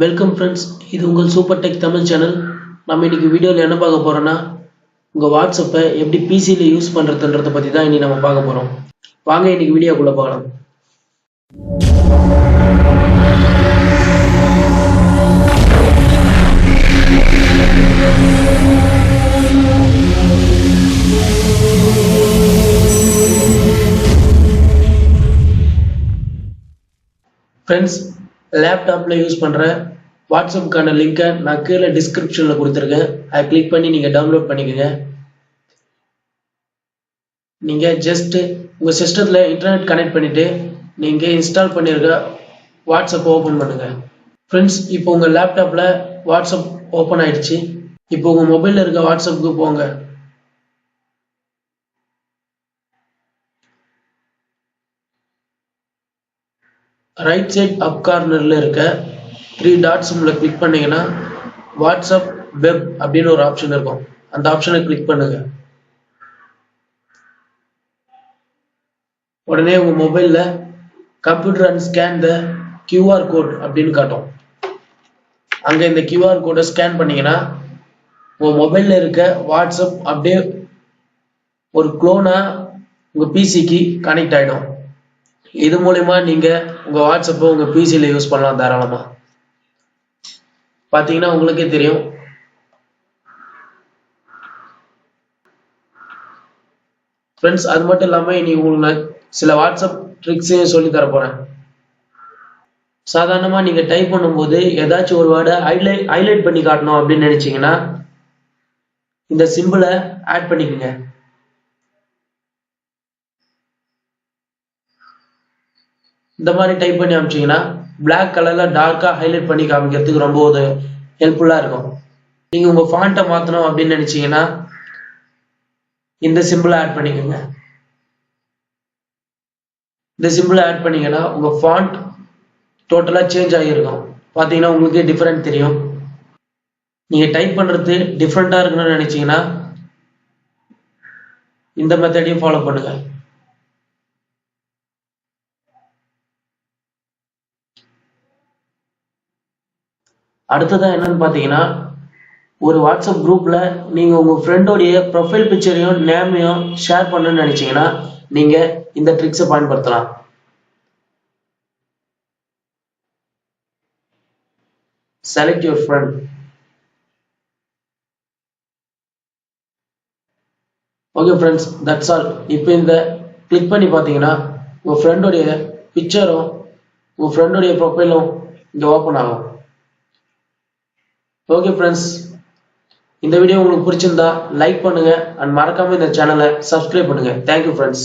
Welcome friends, இது உங்கள் super tech Tamil channel. நம்ம இன்னைக்கு வீடியோவில் என்ன பார்க்க போறோம்னா, உங்கள் வாட்ஸ்அப்பை எப்படி பிசியில் யூஸ் பண்ணுறதுன்றதை பற்றி தான் இன்னைக்கு நம்ம பார்க்க போகிறோம். வாங்க இன்னைக்கு வீடியோக்குள்ளே பார்க்கலாம். ஃப்ரெண்ட்ஸ், லேப்டாப்பில் யூஸ் பண்ணுற வாட்ஸ்அப்புக்கான லிங்கை நான் கீழே டிஸ்கிரிப்ஷனில் கொடுத்துருக்கேன். அதை கிளிக் பண்ணி நீங்கள் டவுன்லோட் பண்ணிக்கோங்க. நீங்கள் ஜஸ்ட்டு உங்கள் சிஸ்டத்தில் இன்டர்நெட் கனெக்ட் பண்ணிவிட்டு நீங்கள் இன்ஸ்டால் பண்ணியிருக்க வாட்ஸ்அப்பை ஓப்பன் பண்ணுங்கள். ஃப்ரெண்ட்ஸ், இப்போ உங்கள் லேப்டாப்பில் வாட்ஸ்அப் ஓப்பன் ஆயிடுச்சு. இப்போ உங்கள் மொபைலில் இருக்க வாட்ஸ்அப்புக்கு போங்க. ரைட் சைட் அப் கார்னரில் இருக்க 3 டாட் சிம்பிளை கிளிக் பண்ணீங்கன்னா வாட்ஸ்அப் வெப் அப்படின்னு ஒரு ஆப்ஷன் இருக்கும். அந்த ஆப்ஷனை கிளிக் பண்ணுங்க. உடனே உங்க மொபைல்ல computer and scan the QR code அப்படின்னு காட்டும். அங்க இந்த கியூஆர் கோடை ஸ்கேன் பண்ணீங்கன்னா உங்க மொபைல்ல இருக்க வாட்ஸ்அப் அப்படியே ஒரு குளோனா உங்க பிசிக்கு கனெக்ட் ஆயிடும். இது மூலமா நீங்க உங்க வாட்ஸ்அப்பை உங்க பிசியில யூஸ் பண்ணலாம் தாராளமா. பாத்தீங்கன்னா உங்களுக்கே தெரியும். ஃப்ரெண்ட்ஸ், அது மட்டும் இல்லாம இனி உங்களுக்கு நான் சில வாட்ஸ்அப் ட்ரிக்ஸையும் சொல்லி தர போறேன். சாதாரணமா நீங்க டைப் பண்ணும்போது ஏதாச்சும் ஒரு வேர்டை ஹைலைட் பண்ணி காட்டணும் அப்படின்னு நினைச்சீங்கன்னா இந்த சிம்பிளை ஆட் பண்ணிக்கோங்க. இந்த மாதிரி டைப் பண்ணி அனுப்பிச்சீங்கன்னா பிளாக் கலர்ல டார்க்கா ஹைலைட் பண்ணி காமிக்கிறதுக்கு ரொம்ப ஒரு ஹெல்ப்ஃபுல்லா இருக்கும். நீங்க உங்க ஃபாண்ட்டை மாத்தணும் அப்படின்னு நினைச்சீங்கன்னா இந்த சிம்பிளை ஆட் பண்ணிக்கோங்க. இந்த சிம்பிளை ஆட் பண்ணீங்கன்னா உங்க ஃபாண்ட் டோட்டலா சேஞ்ச் ஆகியிருக்கும். பாத்தீங்கன்னா உங்களுக்கே டிஃபரெண்ட் தெரியும். நீங்க டைப் பண்றது டிஃப்ரெண்டா இருக்கணும்னு நினைச்சீங்கன்னா இந்த மெத்தடையும் ஃபாலோ பண்ணுங்க. அடுத்ததா என்னன்னு பாத்தீங்கன்னா, ஒரு வாட்ஸ்அப் குரூப்ல நீங்க உங்க ஃப்ரெண்டோடைய ப்ரொஃபைல் பிக்சரையும் நேமையும் ஷேர் பண்ணணும்னு நினைச்சீங்கன்னா நீங்க இந்த ட்ரிக்ஸை பயன்படுத்தலாம். Select your friend. Okay friends, that's all. இப்போ இந்த கிளிக் பண்ணி பார்த்தீங்கன்னா உங்க ஃப்ரெண்டோடைய பிக்சரும் உங்க ஃப்ரெண்டோடைய ப்ரொஃபைலும் இங்க ஓப்பன் ஆகும். ஓகே ஃப்ரெண்ட்ஸ், இந்த வீடியோ உங்களுக்கு பிடிச்சிருந்தா லைக் பண்ணுங்க அண்ட் மறக்காம இந்த சேனலை சப்ஸ்கிரைப் பண்ணுங்க. Thank you friends.